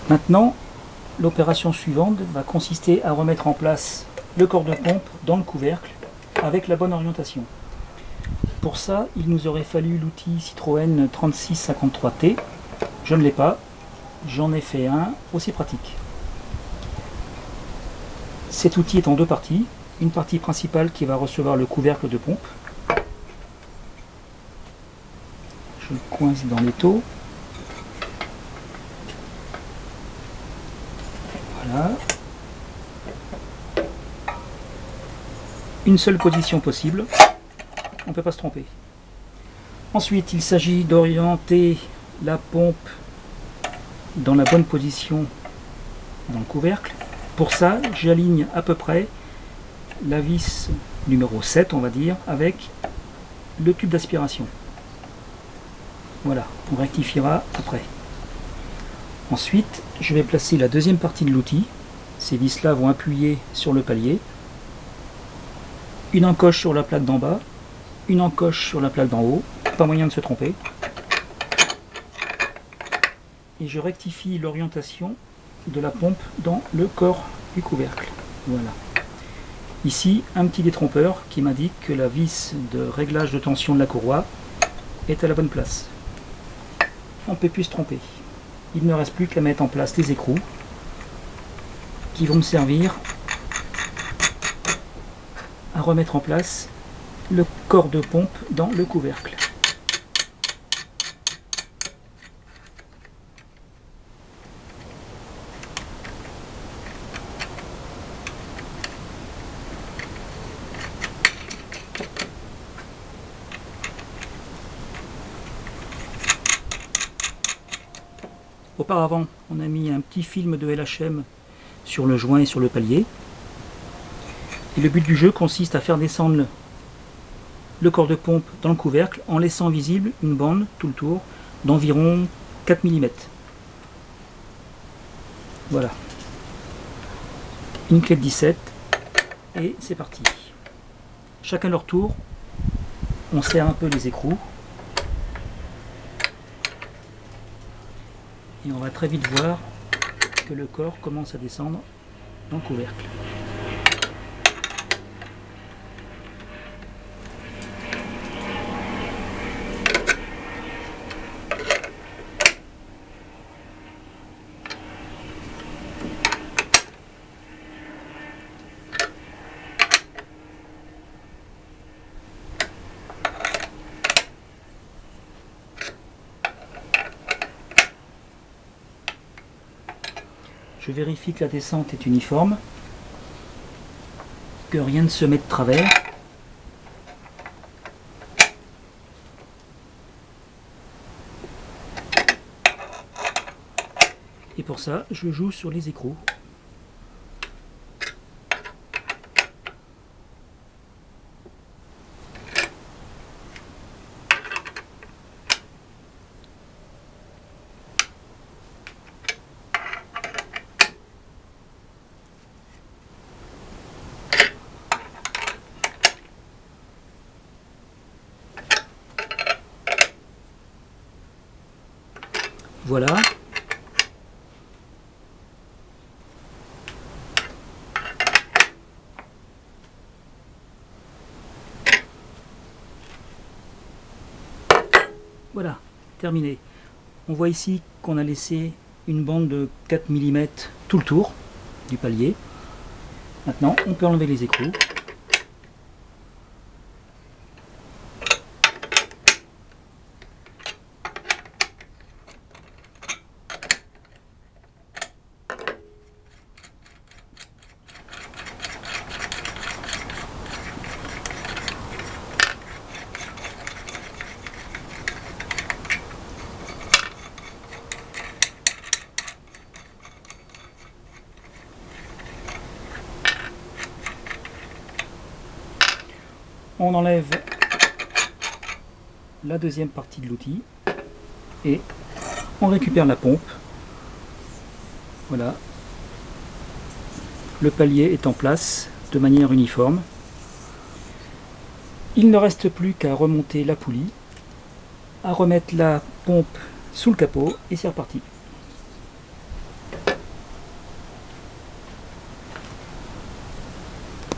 Maintenant, l'opération suivante va consister à remettre en place le corps de pompe dans le couvercle avec la bonne orientation. Pour ça, il nous aurait fallu l'outil Citroën 3653T. Je ne l'ai pas, j'en ai fait un aussi pratique. Cet outil est en deux parties. Une partie principale qui va recevoir le couvercle de pompe. Je le coince dans l'étau. Voilà. Une seule position possible. On ne peut pas se tromper. Ensuite, il s'agit d'orienter la pompe dans la bonne position dans le couvercle. Pour ça, j'aligne à peu près la vis numéro 7, on va dire, avec le tube d'aspiration. Voilà, on rectifiera après. Ensuite, je vais placer la deuxième partie de l'outil. Ces vis-là vont appuyer sur le palier. Une encoche sur la plaque d'en bas, une encoche sur la plaque d'en haut, pas moyen de se tromper. Et je rectifie l'orientation de la pompe dans le corps du couvercle. Voilà. Ici, un petit détrompeur qui m'indique que la vis de réglage de tension de la courroie est à la bonne place. On ne peut plus se tromper. Il ne reste plus qu'à mettre en place les écrous qui vont me servir à remettre en place le corps de pompe dans le couvercle. Auparavant, on a mis un petit film de LHM sur le joint et sur le palier. Et le but du jeu consiste à faire descendre le corps de pompe dans le couvercle en laissant visible une bande tout le tour d'environ 4 mm. Voilà. Une clé de 17 et c'est parti. Chacun leur tour, on serre un peu les écrous. Et on va très vite voir que le corps commence à descendre dans le couvercle. Je vérifie que la descente est uniforme, que rien ne se met de travers. Et pour ça, je joue sur les écrous. Voilà. Voilà, terminé. On voit ici qu'on a laissé une bande de 4 mm tout le tour du palier. Maintenant, on peut enlever les écrous. On enlève la deuxième partie de l'outil et on récupère la pompe. Voilà. Le palier est en place de manière uniforme. Il ne reste plus qu'à remonter la poulie, à remettre la pompe sous le capot et c'est reparti.